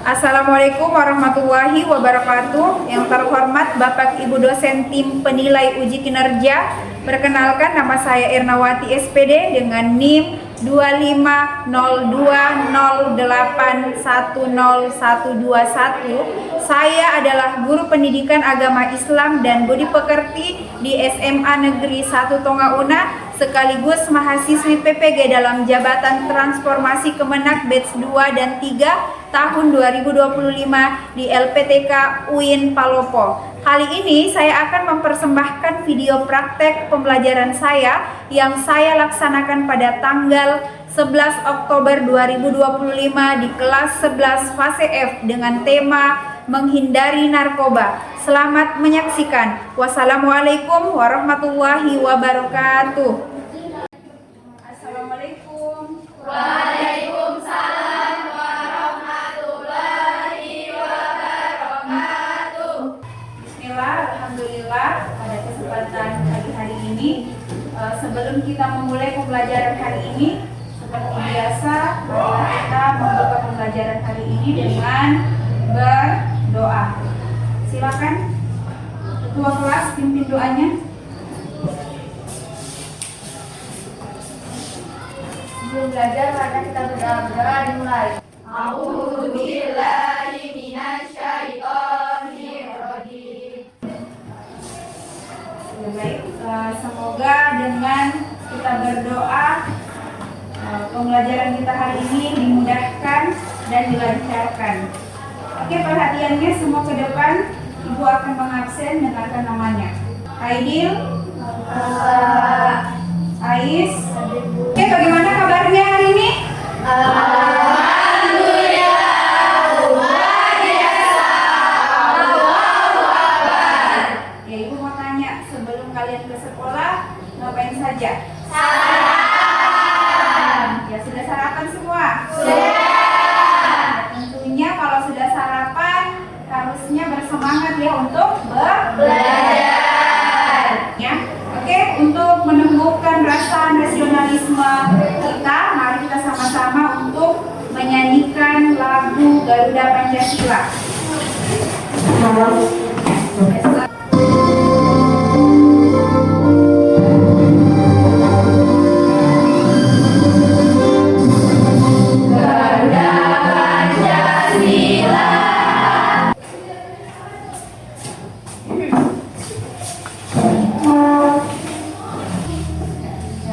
Assalamualaikum warahmatullahi wabarakatuh. Yang terhormat Bapak Ibu dosen tim penilai uji kinerja, perkenalkan nama saya Ernawati SPD dengan NIM 250208101121. Saya adalah guru pendidikan agama Islam dan budi pekerti di SMA Negeri 1 Tongauna, sekaligus mahasiswi PPG dalam Jabatan Transformasi Kemenak Batch 2 dan 3 tahun 2025 di LPTK UIN Palopo. Kali ini saya akan mempersembahkan video praktek pembelajaran saya yang saya laksanakan pada tanggal 11 Oktober 2025 di kelas 11 fase F dengan tema menghindari narkoba. Selamat menyaksikan. Wassalamualaikum warahmatullahi wabarakatuh. Assalamualaikum. Waalaikumsalam warahmatullahi wabarakatuh. Bismillah, alhamdulillah, pada kesempatan pagi hari ini, sebelum kita memulai pembelajaran hari ini, seperti biasa, marilah kita membuka pembelajaran hari ini dengan berdoa. Silakan ketua kelas pimpin doanya. Sebelum belajar, maka kita berdoa dimulai. A'udzubillahi minasyaitonir rajim. Baik, semoga dengan kita berdoa pembelajaran kita hari ini dimudahkan dan dilancarkan. Oke, perhatiannya semua ke depan. Ibu akan mengabsen, dengarkan namanya. Aidil, Ais. Oke, bagaimana kabarnya hari ini? Alhamdulillah, luar biasa. Allahu Akbar. Ya, Ibu mau tanya, sebelum kalian ke sekolah ngapain saja? Sarapan. Ya, sudah sarapan semua? Sudah. Tentunya kalau sudah sarapan harusnya bersemangat ya untuk Belajar. ya. Oke, untuk menumbuhkan rasa nasionalisme kita, mari kita sama-sama untuk menyanyikan lagu Garuda Pancasila.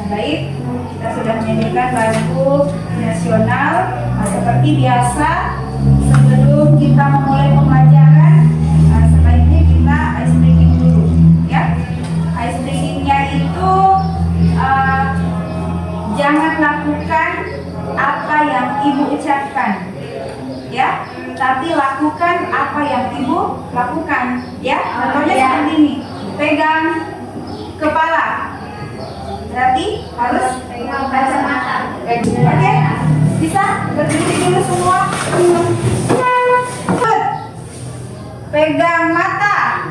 Baik, kita sudah menyanyikan lagu nasional. Seperti biasa, sebelum kita memulai pembelajaran, sebaiknya kita ice breaking dulu, ya. Ice breakingnya itu jangan lakukan apa yang ibu ucapkan, ya, tapi lakukan apa yang ibu lakukan, ya. Contohnya seperti ini, pegang kepala. Berarti harus Pegang kacamata. Oke, bisa berdiri dulu semua. Pegang mata.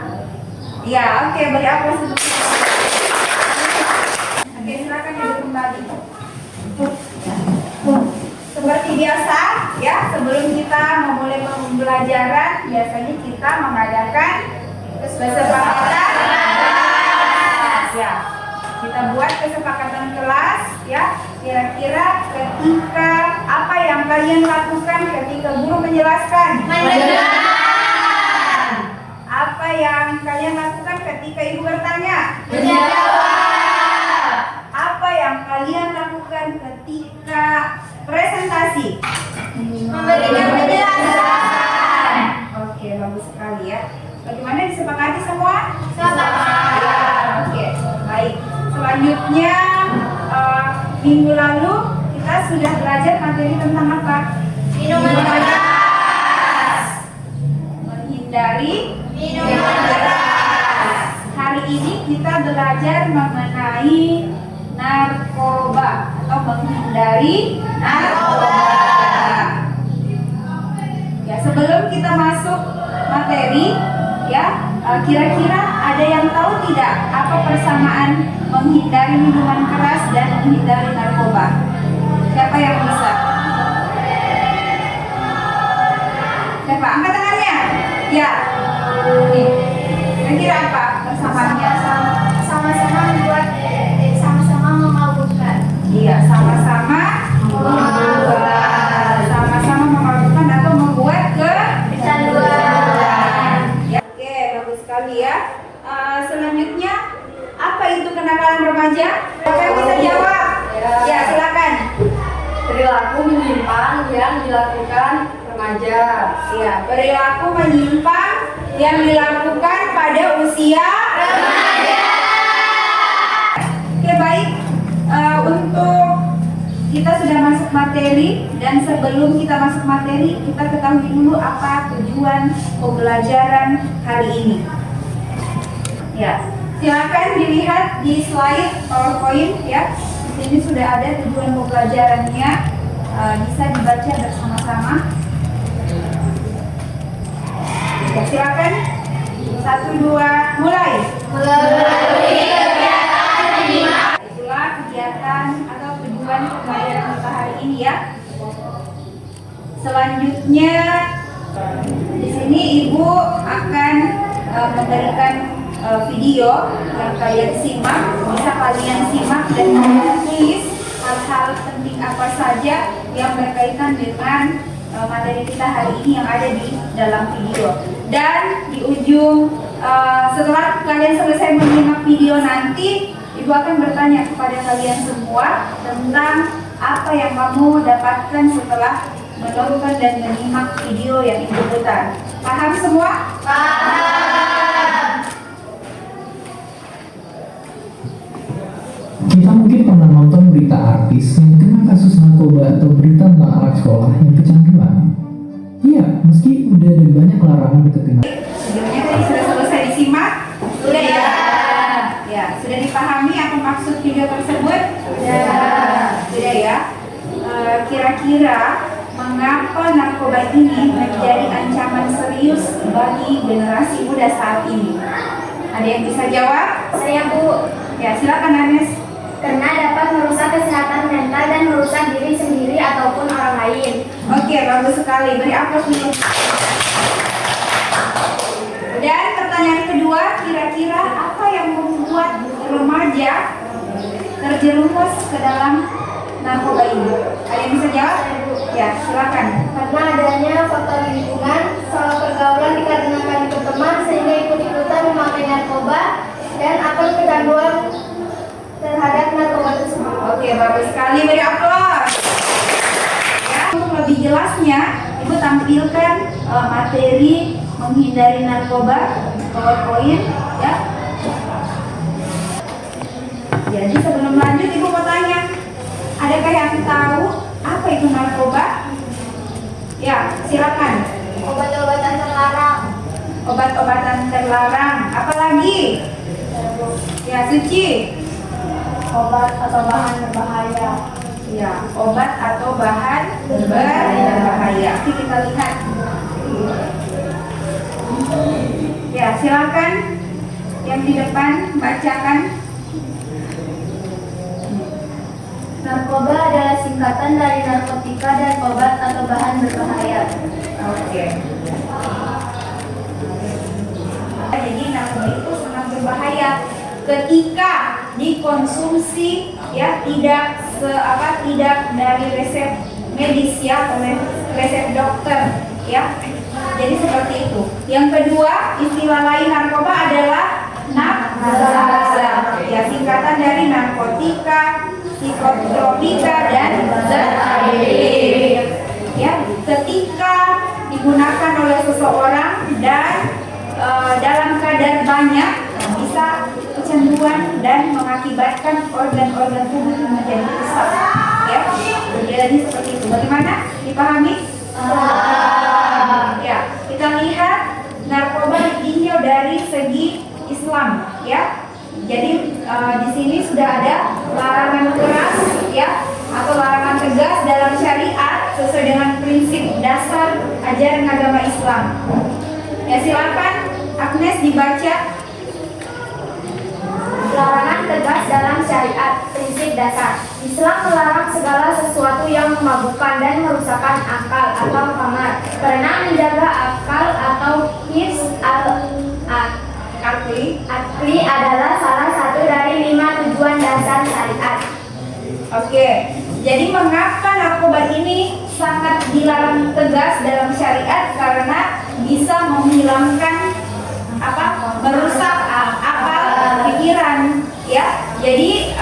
Ya, oke, beri aplaus dulu. Oke, silakan duduk kembali. Seperti biasa, ya, sebelum kita memulai pembelajaran, biasanya kita mengadakan kesepakatan. Ya. Kita buat kesepakatan kelas, ya. Kira-kira ketika apa yang kalian lakukan ketika guru menjelaskan? Mendengar. Apa yang kalian lakukan ketika ibu bertanya? Menjawab. Apa yang kalian lakukan ketika presentasi? Memberikan penjelasan. Oke, bagus sekali ya. Bagaimana, disepakati semua? Sepakat. Ya, oke, baik. Selanjutnya, minggu lalu kita sudah belajar materi tentang apa? Minuman keras. Menghindari Minuman keras. Hari ini kita belajar mengenai narkoba atau menghindari narkoba. Ya, sebelum kita masuk materi, ya, kira-kira ada yang tahu tidak apa persamaan menghindari minuman keras dan menghindari narkoba? Siapa yang bisa? yang dilakukan remaja. Ya, perilaku menyimpang yang dilakukan pada usia remaja. Oke, baik. Untuk kita sudah masuk materi, dan sebelum kita masuk materi, kita ketahui dulu apa tujuan pembelajaran hari ini. Ya, silakan dilihat di slide PowerPoint ya. Di sini sudah ada tujuan pembelajarannya, bisa dibaca bersama-sama. Ya, silakan. 1, 2, mulai. Itulah kegiatan atau tujuan pembelajaran kita hari ini ya. Selanjutnya di sini Ibu akan memberikan video yang kalian simak, bisa kalian simak dan kalian tulis hal-hal penting apa saja yang berkaitan dengan materi kita hari ini yang ada di dalam video. Dan di ujung setelah kalian selesai menyimak video nanti, Ibu akan bertanya kepada kalian semua tentang apa yang kamu dapatkan setelah menonton dan menyimak video yang Ibu putar. Paham semua? Paham. Kita mungkin pernah nonton berita artis yang kena kasus narkoba atau berita tentang anak sekolah yang kecanduan. Iya, meski udah ada banyak larangan deketin. Videonya tadi sudah selesai disimak? Sudah ya? Ya, sudah dipahami apa maksud video tersebut? Sudah ya? Kira-kira mengapa narkoba ini menjadi ancaman serius bagi generasi muda saat ini? Ada yang bisa jawab? Saya, Bu. Ya, silakan Anes. Karena dapat merusak kesehatan mental dan merusak diri sendiri ataupun orang lain. Oke, bagus sekali. Beri aplaus dulu. Dan pertanyaan kedua, kira-kira apa yang membuat remaja terjerumus ke dalam narkoba ini? Ada yang bisa jawab? Ya, silakan. Karena adanya faktor lingkungan, salah pergaulan dikarenakan ikut teman sehingga ikut-ikutan memakai narkoba dan akan kecanduan terhadap narkoba tersebut. Oke, bagus sekali. Beri aplaus. Ya, untuk lebih jelasnya, Ibu tampilkan materi menghindari narkoba PowerPoint ya. Jadi sebelum lanjut, Ibu mau tanya, adakah yang tahu apa itu narkoba? Ya, silakan. Obat-obatan terlarang. Obat-obatan terlarang. Apalagi? Ya, Suci. Obat atau bahan berbahaya. Ya, obat atau bahan berbahaya. Oke, kita lihat. Ya, silakan yang di depan bacakan. Narkoba adalah singkatan dari narkotika dan obat atau bahan berbahaya. Oke. Jadi narkoba itu sangat berbahaya ketika dikonsumsi ya, tidak dari resep medis ya, oleh resep dokter ya. Jadi seperti itu. Yang kedua, istilah lain narkoba adalah narkoba. Ya, singkatan dari narkotika, psikotropika dan zat adiktif. Ya, ketika digunakan oleh seseorang dan dalam kadar banyak bisa kecanduan dan mengakibatkan organ-organ tubuh menjadi rusak. Ya, jadi seperti itu. Bagaimana? Dipahami? Ya, kita lihat narkoba ditinjau dari segi Islam, ya. Jadi di sini sudah ada larangan keras, ya, atau larangan tegas dalam syariat sesuai dengan prinsip dasar ajaran agama Islam. Ya, silakan Agnes dibaca. Larangan tegas dalam syariat, prinsip dasar. Islam melarang segala sesuatu yang memabukkan dan merusakkan akal atau kamar. Karena menjaga akal atau hifz akli adalah salah satu dari 5 tujuan dasar syariat. Oke, jadi mengapa narkoba ini sangat dilarang tegas dalam syariat? Karena bisa menghilangkan merusak akal, pikiran, ya. Jadi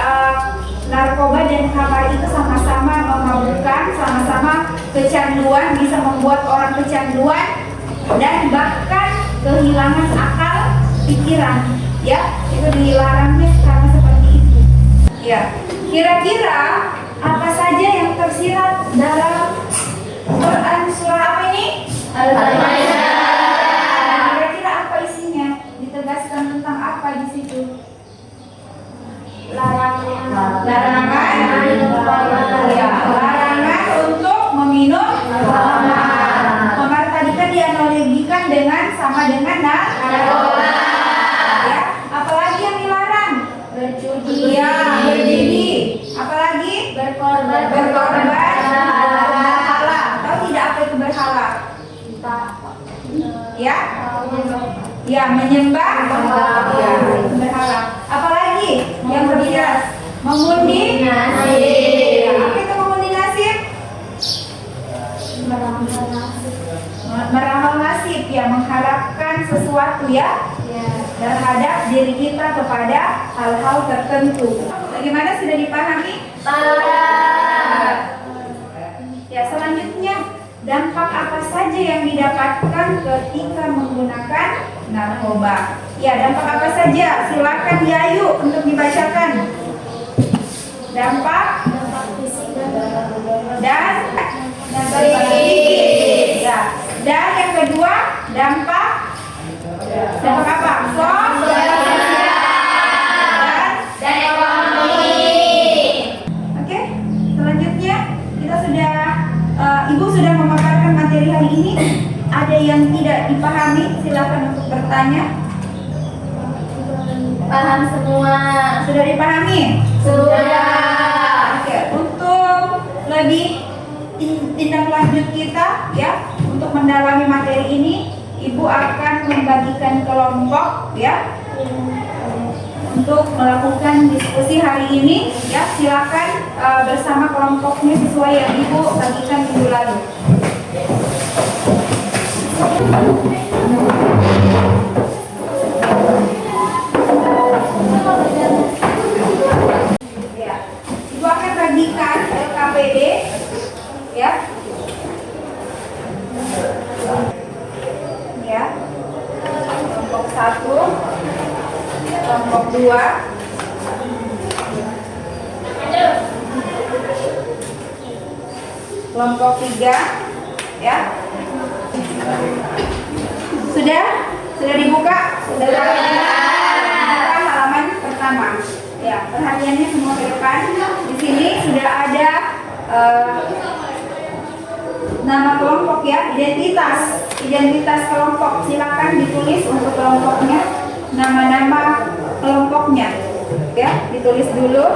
narkoba dan khamar itu sama-sama memabukkan, sama-sama kecanduan, bisa membuat orang kecanduan dan bahkan kehilangan akal pikiran. Ya, itu dilarangnya karena seperti itu. Ya, kira-kira apa saja yang tersirat dalam Quran surah apa ini? Al-Maidah. Kira-kira apa isinya? Ditegaskan tentang apa di situ? Larangan. Ya, larangan untuk meminum khamar. Khamar tadi kan dianalogikan dengan sama dengan narkoba. Ya, apalagi yang dilarang? Berjudi. Ya, berjudi. Apalagi? Berkorban. Berhala. Tahu tidak apa itu berhala? Ya? Ya, menyembah. Ya, itu berhala. Apalagi yang tersirat? Mengundi nasib. Apa itu mengundi nasib? Meramal nasib, ya, mengharapkan sesuatu ya terhadap diri kita kepada hal-hal tertentu. Bagaimana, sudah dipahami? Ya, selanjutnya dampak apa saja yang didapatkan ketika menggunakan narkoba? Ya, dampak apa saja? Silakan Yayu untuk dibacakan. Dampak dan psikis. Ya. Dan yang kedua, dampak apa? Sosial Dan ekonomi. Oke, selanjutnya kita sudah Ibu sudah memaparkan materi hari ini. Ada yang tidak dipahami, silakan untuk bertanya. Paham semua. Sudah dipahami? Sudah. Oke, untuk lebih tindak lanjut kita ya, untuk mendalami materi ini, Ibu akan membagikan kelompok ya untuk melakukan diskusi hari ini ya. Silakan bersama kelompoknya sesuai yang Ibu bagikan minggu lalu. Ya, Ibu akan bagikan LKPD ya. Ya. Kelompok 1, kelompok 2, kelompok 3 ya. Sudah dibuka? Sudah halaman pertama. Ya, perhatiannya semua ke depan. Di sini sudah ada nama kelompok ya, identitas kelompok. Silakan ditulis untuk kelompoknya, nama-nama kelompoknya ya, ditulis dulu.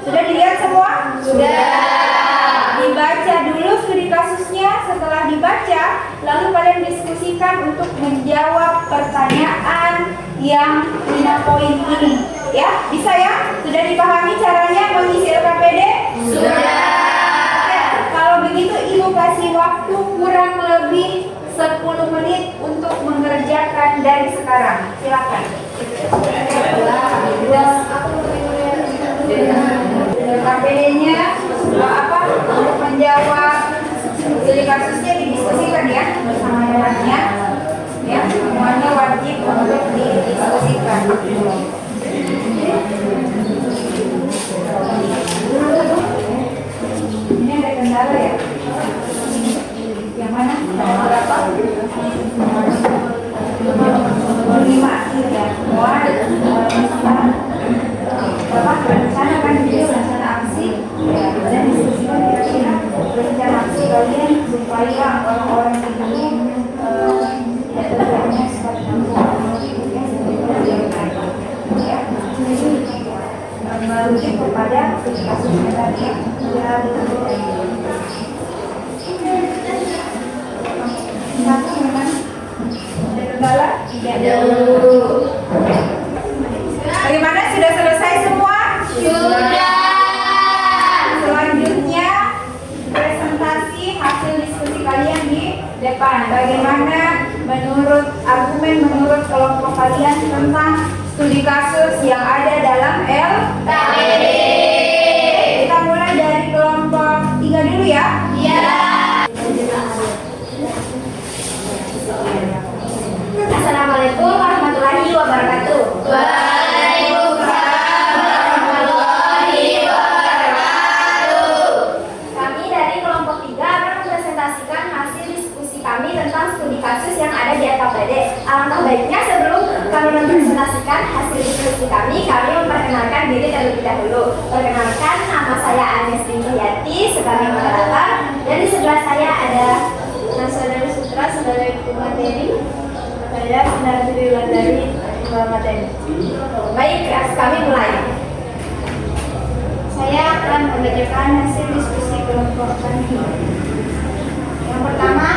Sudah dilihat semua? Sudah. Dibaca dulu studi kasusnya. Setelah dibaca, lalu kalian diskusikan untuk menjawab pertanyaan yang 5 poin ini ya. Bisa ya? Sudah dipahami caranya mengisi LKPD? Sudah. Kalau begitu Ibu kasih waktu kurang lebih 10 menit untuk mengerjakan dari sekarang. Silakan. KPD-nya apa? Untuk menjawab studi kasusnya didiskusikan ya bersama dengannya. Ya, semuanya wajib untuk didiskusikan. Ini ada kendala ya? Yang mana? Berapa? 5 ya. Bapak berencana kan video rencana aksi dan diskusikan kira-kira rencana aksi kalian supaya orang-orang ini tidak terjadinya seperti ya, merujuk kepada kasusnya tadi ya. Satu memang ada kendala? Tidak ada. Bagaimana, sudah selesai semua? Sudah. Selanjutnya presentasi hasil diskusi kalian di depan. Bagaimana menurut kelompok kalian tentang studi kasus yang ada dalam LKPD? Kita mulai dari kelompok 3 dulu ya. Iya. terlebih dahulu. Perkenalkan, nama saya Agnes Yati sebagai moderator, dan di sebelah saya ada saudara Sutra, saudara Materi, saya saudara Triwan dari Materi. Baik, kami mulai. Saya akan membacakan hasil diskusi kelompok kami. Yang pertama,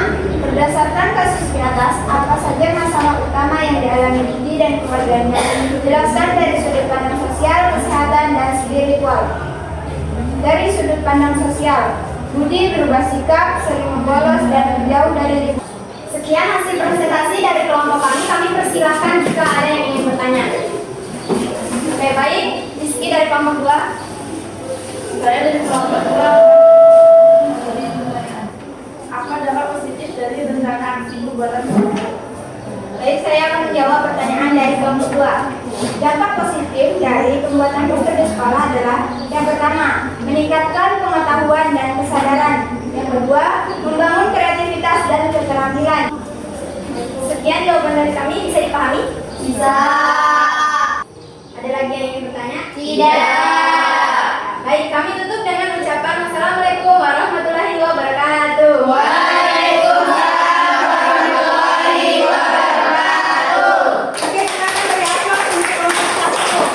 berdasarkan kasus di atas, apa saja masalah utama yang dialami Budi dan keluarganya? Jelaskan dari sudut pandang sosial, kesehatan, dan spiritual. Dari sudut pandang sosial, Budi berubah sikap, sering membolos, dan menjauh dari lingkungan. Sekian hasil presentasi dari kelompok kami persilahkan jika ada yang ingin bertanya. Oke, baik. Rizky dari kelompok 2. Saya dari kelompok 2. Apa dampak positif dari rencana aksi pembuatan sekolah? Baik, saya akan menjawab pertanyaan dari kelompok 2. Dampak positif dari pembuatan poster di sekolah adalah: yang pertama, meningkatkan pengetahuan dan kesadaran. Yang kedua, membangun kreativitas dan keterampilan. Sekian jawaban dari kami, bisa dipahami? Bisa. Ada lagi yang ingin bertanya? Tidak. Baik, kami tutup dengan ucapan wassalamualaikum warahmatullahi wabarakatuh. Waalaikumsalam warahmatullahi wabarakatuh. Oke, silakan beri aplaus untuk kelompok 1.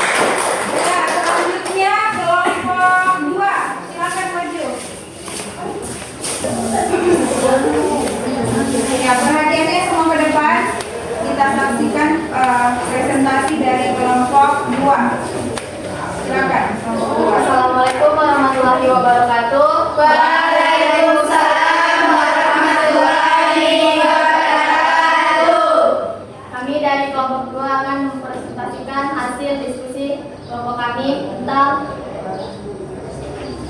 Ya, selanjutnya kelompok 2. Silakan maju. Ya, perhatiannya semua ke depan. Kita saksikan presentasi dari kelompok 2. Silakan. Assalamualaikum warahmatullahi wabarakatuh. Waalaikumsalam warahmatullahi wabarakatuh. Kami dari kelompok 2 akan mempresentasikan hasil diskusi kelompok kami tentang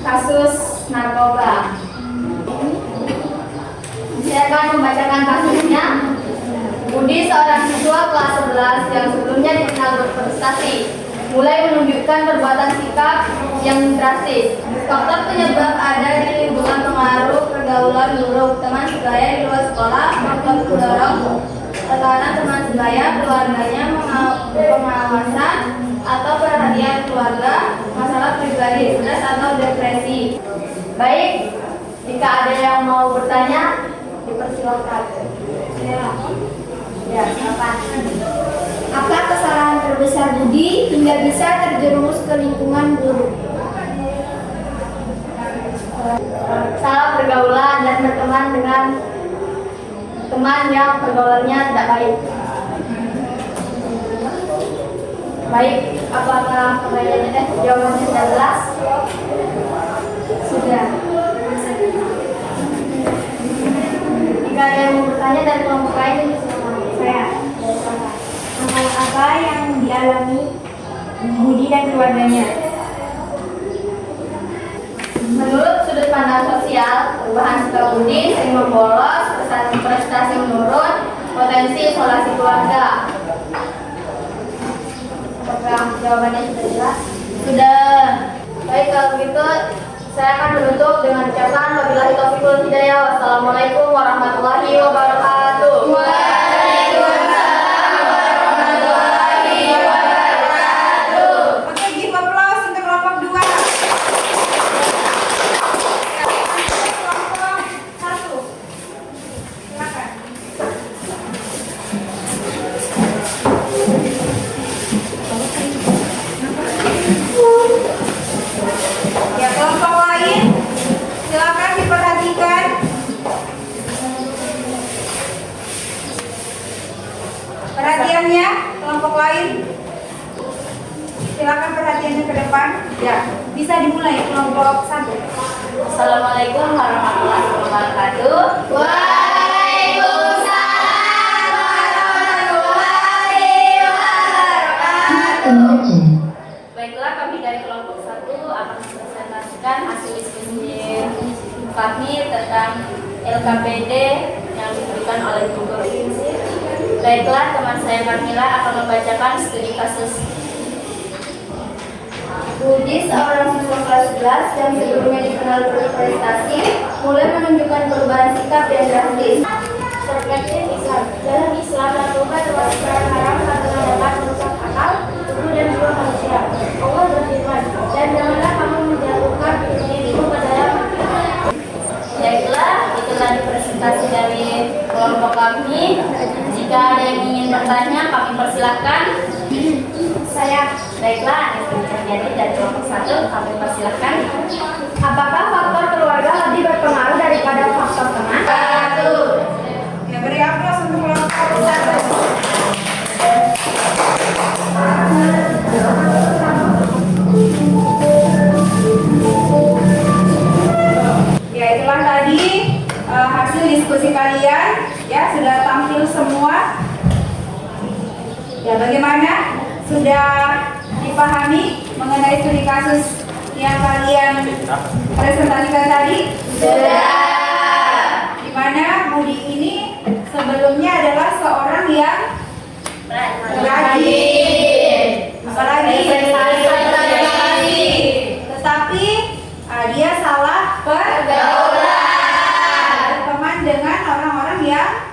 kasus narkoba. Saya akan membacakan kasusnya. Budi, seorang siswa kelas 11 yang sebelumnya dikenal berprestasi, mulai menunjukkan perbuatan sikap yang drastis. Faktor penyebab ada di lingkungan pengaruh pergaulan buruk teman sebaya di luar sekolah, faktor pendorong tekanan teman sebaya, keluarganya, pengawasan atau perhatian keluarga, masalah pribadi, stres atau depresi. Baik, jika ada yang mau bertanya, dipersilakan. Ya, silakan. Apa kesalahan terbesar Budi hingga bisa terjerumus ke lingkungan buruk? Salah pergaulan dan berteman dengan teman yang pergaulannya tidak baik. Baik, apakah jawabannya sudah jelas? Sudah. Jika ada yang mau bertanya dari kelompok lain, Saya. Masalah apa yang dialami Budi dan keluarganya? menurut sudut pandang sosial, perubahan sikap Budi sering membolos, prestasi menurun, potensi isolasi keluarga. Apakah jawabannya sudah jelas? Sudah. Baik, kalau begitu saya akan menutup dengan ucapan wabillahi taufiq wal hidayah. Wassalamualaikum warahmatullahi wabarakatuh. Waalaikumsalam warahmatullahi wabarakatuh. Oke, give applause untuk kelompok 2. Ya, kelompok 1. Silakan. Ya, kelompok lain, silakan diperhatikan. Perhatiannya, kelompok lain. Silakan perhatiannya ke depan. Ya, bisa dimulai kelompok 1. Assalamualaikum warahmatullahi wabarakatuh. Waalaikumsalam warahmatullahi wabarakatuh. Baiklah, kami dari kelompok 1 akan mempresentasikan hasil diskusi kami tentang LKPD yang diberikan oleh guru. Baiklah, teman saya Kamila akan membacakan studi kasus. Budi, seorang siswa kelas 11 yang sebelumnya dikenal berprestasi, mulai menunjukkan perubahan sikap yang drastis. Terkait Islam, dalam Islam narkoba termasuk barang haram karena dapat merusak akal, tubuh dan jiwa manusia. Allah berfirman, dan janganlah kamu menjatuhkan dirimu ke dalam. Baiklah, itu tadi presentasi dari kelompok kami. Jika ada yang ingin bertanya, kami persilahkan. Baiklah, jadi dari kelompok 1 kami persilahkan. Apakah faktor keluarga lebih berpengaruh daripada faktor teman? Ya, beri aplaus untuk kelompok 1. Ya, itulah tadi hasil diskusi kalian, ya, sudah tampil semua. Ya, bagaimana? Sudah dipahami mengenai studi kasus yang kalian presentasikan tadi? Sudah. Di mana Budi ini sebelumnya adalah seorang yang rajin. Apalagi? Tetapi dia salah berteman dengan orang-orang yang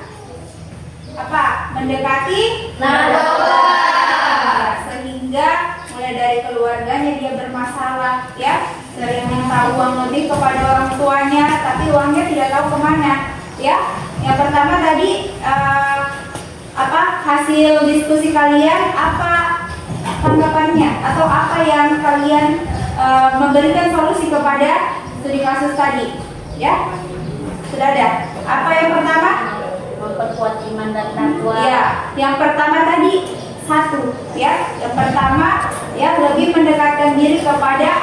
mendekati narkoba. Sehingga mulai dari keluarganya dia bermasalah, ya, sering minta uang lebih kepada orang tuanya, tapi uangnya tidak tahu kemana, ya. Yang pertama tadi hasil diskusi kalian, apa tanggapannya atau apa yang kalian memberikan solusi kepada studi kasus tadi, ya? Sudah ada. Apa yang pertama? Memperkuat iman dan takwa. Ya, yang pertama tadi 1, ya. Yang pertama, ya, lebih mendekatkan diri kepada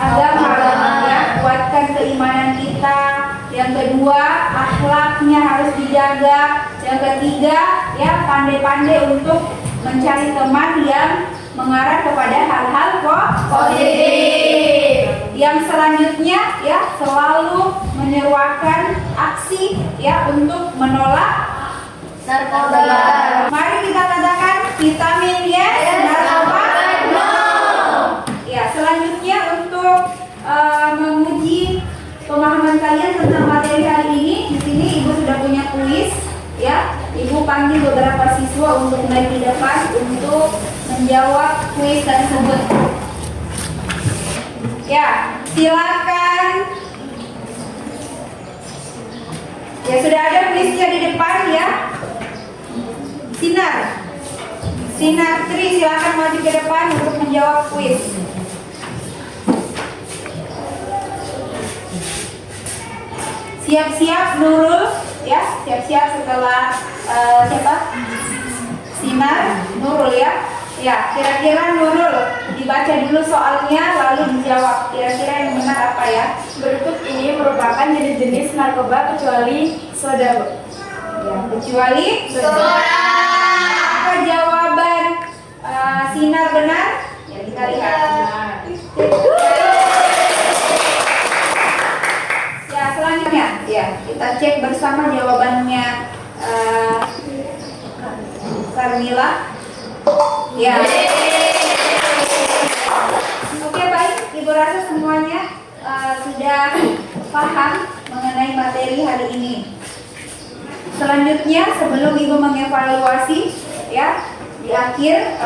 agama, ya, kuatkan keimanan kita. Yang kedua, akhlaknya harus dijaga. Yang ketiga, ya, pandai-pandai untuk mencari teman yang mengarah kepada hal-hal positif. Yang selanjutnya, ya, selalu menyeruakan aksi, ya, untuk menolak Narkoba. Mari kita katakan vitamin yes, narkoba no. Ya, selanjutnya untuk menguji pemahaman kalian tentang materi hari ini, di sini Ibu sudah punya kuis, ya. Ibu panggil beberapa siswa untuk naik di depan untuk menjawab kuis tersebut. Ya, silakan. Ya, sudah ada kuisnya di depan, ya. Sinar Tri, silakan maju ke depan untuk menjawab kuis. Siap-siap Nurul, ya, siap-siap setelah siapa? Sinar Nurul, ya. Ya, kira-kira Nurul dibaca dulu soalnya lalu dijawab. Kira-kira yang benar apa, ya? Berikut ini merupakan jenis-jenis narkoba kecuali soda. Ya, kecuali Soda. Apa jawaban Sinar benar? Ya, kita lihat. Ya, selanjutnya, ya, kita cek bersama jawabannya Carmila. Ya. Oke, baik. Ibu rasa semuanya sudah paham mengenai materi hari ini. Selanjutnya, sebelum Ibu mengevaluasi, ya, di akhir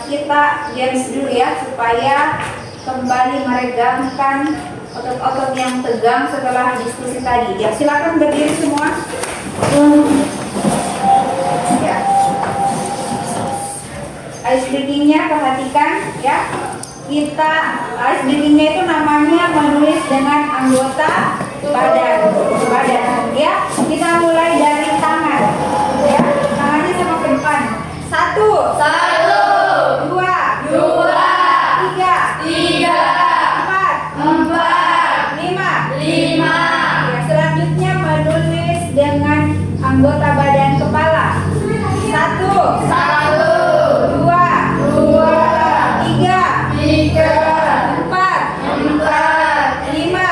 kita dance dulu, ya, supaya kembali meregangkan otot-otot yang tegang setelah diskusi tadi. Ya, silakan berdiri semua. Ya. Ice breathing-nya perhatikan, ya. Kita ice breathing-nya itu namanya menulis dengan anggota badan, ya. Kita mulai dari tangan, ya. Tangannya sama ke depan. 1, 2, 3, 4, 5. Ya, selanjutnya menulis dengan anggota badan kepala. 1, 2, 3, 4, 5.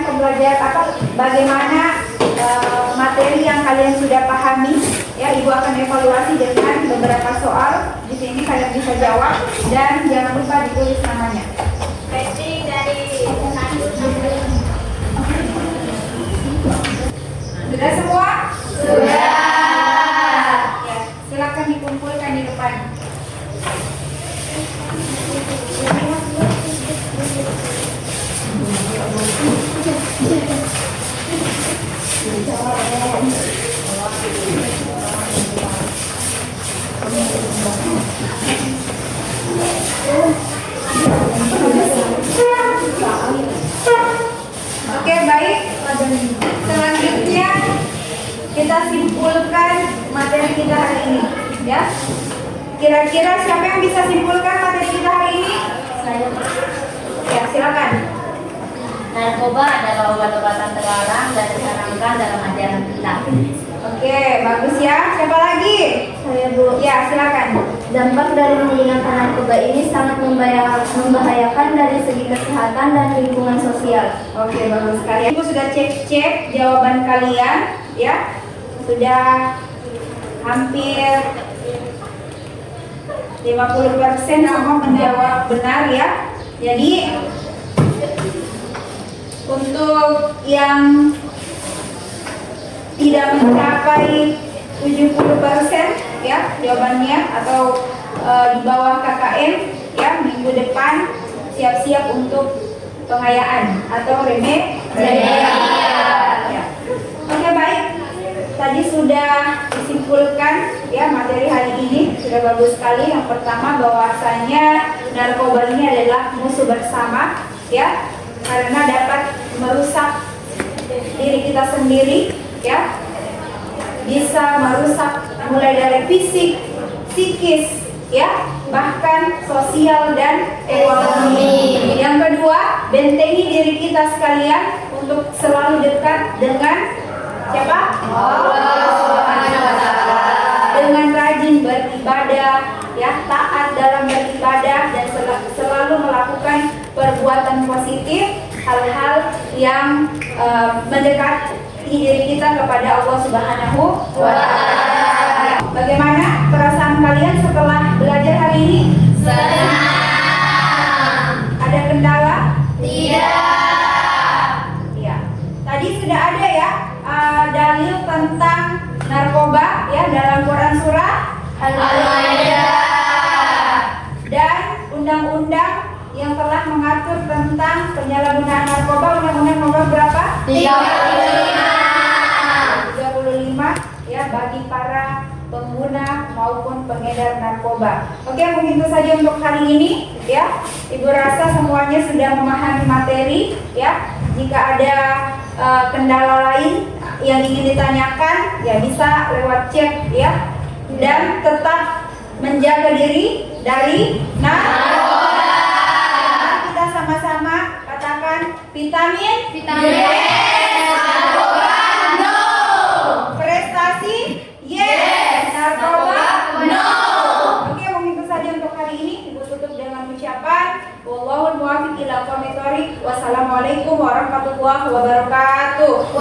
pembelajaran bagaimana materi yang kalian sudah pahami. Ya, Ibu akan evaluasi dengan beberapa soal. Di sini kalian bisa jawab dan jangan lupa ditulis namanya. Rating dari 1 Sudah semua? Sudah. Ya, silakan dikumpulkan di depan. Oke, baik. Selanjutnya kita simpulkan materi kita hari ini, ya. Kira-kira siapa yang bisa simpulkan materi kita hari ini? Saya. Ya, silakan. Narkoba adalah obat-obatan terlarang dan diharamkan dalam ajaran kita. Oke, bagus ya. Siapa lagi? Saya, Bu. Ya, silakan. Dampak dari menggunakan narkoba ini sangat membahayakan dari segi kesehatan dan lingkungan sosial. Oke, bagus sekali. Ibu sudah cek jawaban kalian, ya. Sudah hampir 50% semua menjawab benar, ya. Jadi untuk yang tidak mencapai 70% ya jawabannya atau di bawah KKM ya, minggu depan siap-siap untuk pengayaan atau remedial. Ya. Oke, baik. Tadi sudah disimpulkan ya materi hari ini, sudah bagus sekali. Yang pertama bahwasanya narkoba ini adalah musuh bersama ya, karena dapat merusak diri kita sendiri ya, bisa merusak mulai dari fisik, psikis ya, bahkan sosial dan ekonomi. Yang kedua, bentengi diri kita sekalian untuk selalu dekat dengan siapa? Dengan rajin beribadah ya, taat dalam beribadah dan selalu melakukan perbuatan positif, hal-hal yang mendekati diri kita kepada Allah Subhanahu wa Ta'ala. Bagaimana perasaan kalian setelah belajar hari ini? Senang. Ada kendala? Tidak. Ya. Tadi sudah ada ya dalil tentang narkoba ya dalam Quran surah Al-Maidah dan undang-undang yang telah mengatur tentang penyalahgunaan narkoba, undang-undang nomor berapa? 35 ya, bagi para pengguna maupun pengedar narkoba. Oke, mungkin itu saja untuk hari ini ya. Ibu rasa semuanya sudah memahami materi ya. Jika ada kendala lain yang ingin ditanyakan ya bisa lewat chat ya, dan tetap menjaga diri dari narkoba. Kita sama-sama katakan vitamin narkoba no, prestasi yes, narkoba no. Oke, mungkin itu saja untuk hari ini. Ibu tutup dengan ucapan wallahul muwaffiq ila aqwamit thoriq. Wassalamualaikum warahmatullahi wabarakatuh.